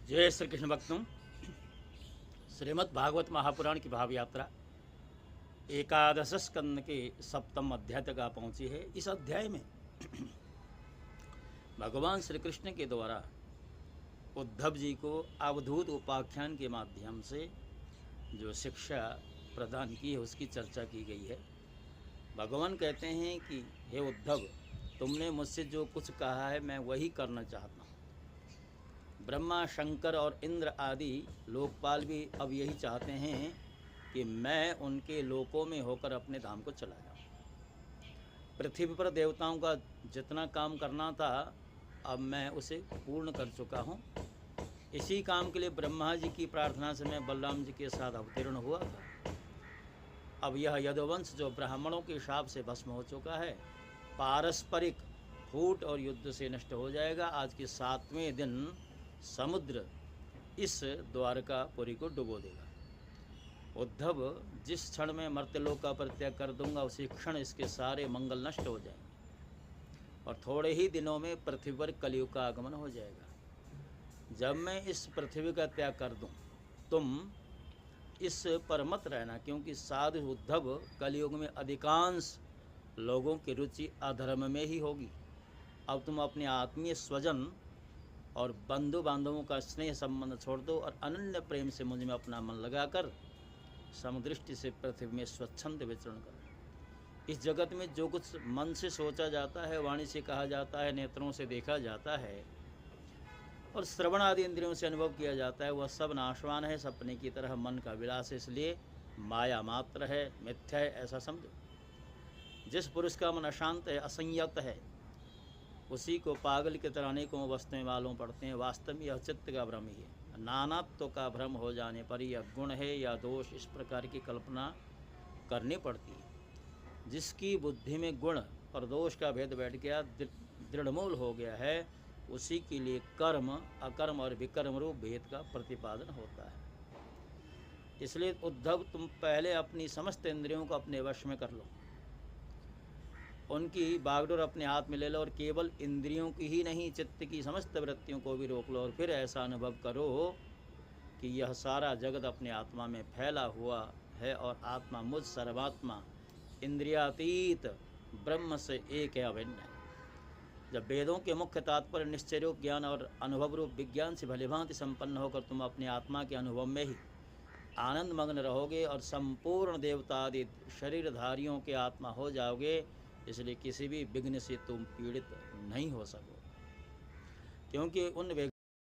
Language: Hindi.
जय श्री कृष्ण भक्तों। श्रीमद् भागवत महापुराण की भाव यात्रा एकादश स्कंद के सप्तम अध्याय तक आ पहुंची है। इस अध्याय में भगवान श्री कृष्ण के द्वारा उद्धव जी को अवधूत उपाख्यान के माध्यम से जो शिक्षा प्रदान की है उसकी चर्चा की गई है। भगवान कहते हैं कि हे उद्धव, तुमने मुझसे जो कुछ कहा है मैं वही करना चाहता हूँ। ब्रह्मा, शंकर और इंद्र आदि लोकपाल भी अब यही चाहते हैं कि मैं उनके लोकों में होकर अपने धाम को चला जाऊँ। पृथ्वी पर देवताओं का जितना काम करना था अब मैं उसे पूर्ण कर चुका हूँ। इसी काम के लिए ब्रह्मा जी की प्रार्थना से मैं बलराम जी के साथ अवतीर्ण हुआ था। अब यह यदुवंश जो ब्राह्मणों के शाप से भस्म हो चुका है, पारस्परिक फूट और युद्ध से नष्ट हो जाएगा। आज के 7वें दिन समुद्र इस द्वारकापुरी को डुबो देगा। उद्धव, जिस क्षण में मर्त्यलोक का परित्याग कर दूंगा उसी क्षण इसके सारे मंगल नष्ट हो जाएंगे और थोड़े ही दिनों में पृथ्वी पर कलयुग का आगमन हो जाएगा। जब मैं इस पृथ्वी का त्याग कर दूं, तुम इस पर मत रहना, क्योंकि साधु उद्धव, कलयुग में अधिकांश लोगों की रुचि अधर्म में ही होगी। अब तुम अपने आत्मीय स्वजन और बंधु बांधवों का स्नेह संबंध छोड़ दो और अनन्य प्रेम से मुझ में अपना मन लगाकर समदृष्टि से पृथ्वी में स्वच्छंद विचरण करो। इस जगत में जो कुछ मन से सोचा जाता है, वाणी से कहा जाता है, नेत्रों से देखा जाता है और श्रवण आदि इंद्रियों से अनुभव किया जाता है, वह सब नाशवान है, सपने की तरह मन का विलास है, इसलिए माया मात्र है, मिथ्या है, ऐसा समझो। जिस पुरुष का मन अशांत है, असंयत है, उसी को पागल की तरह अनेकों वस्तुएं मालूम पड़ते हैं। वास्तव में यह चित्त का भ्रम ही है। नानात्व का भ्रम हो जाने पर यह गुण है या दोष, इस प्रकार की कल्पना करनी पड़ती है। जिसकी बुद्धि में गुण और दोष का भेद बैठ गया, दृढ़मूल हो गया है, उसी के लिए कर्म, अकर्म और विकर्म रूप भेद का प्रतिपादन होता है। इसलिए उद्धव, तुम पहले अपनी समस्त इंद्रियों को अपने वश में कर लो, उनकी बागडोर अपने हाथ में ले लो और केवल इंद्रियों की ही नहीं, चित्त की समस्त वृत्तियों को भी रोक लो और फिर ऐसा अनुभव करो कि यह सारा जगत अपने आत्मा में फैला हुआ है और आत्मा मुझ सर्वात्मा इंद्रियातीत ब्रह्म से एक है, अभिन्न है। जब वेदों के मुख्य तात्पर्य निश्चय रूप ज्ञान और अनुभव रूप विज्ञान से भलीभांति संपन्न होकर तुम अपनी आत्मा के अनुभव में ही आनंद मग्न रहोगे और संपूर्ण देवता आदि शरीरधारियों के आत्मा हो जाओगे, इसलिए किसी भी विघ्न से तुम पीड़ित नहीं हो सको, क्योंकि उन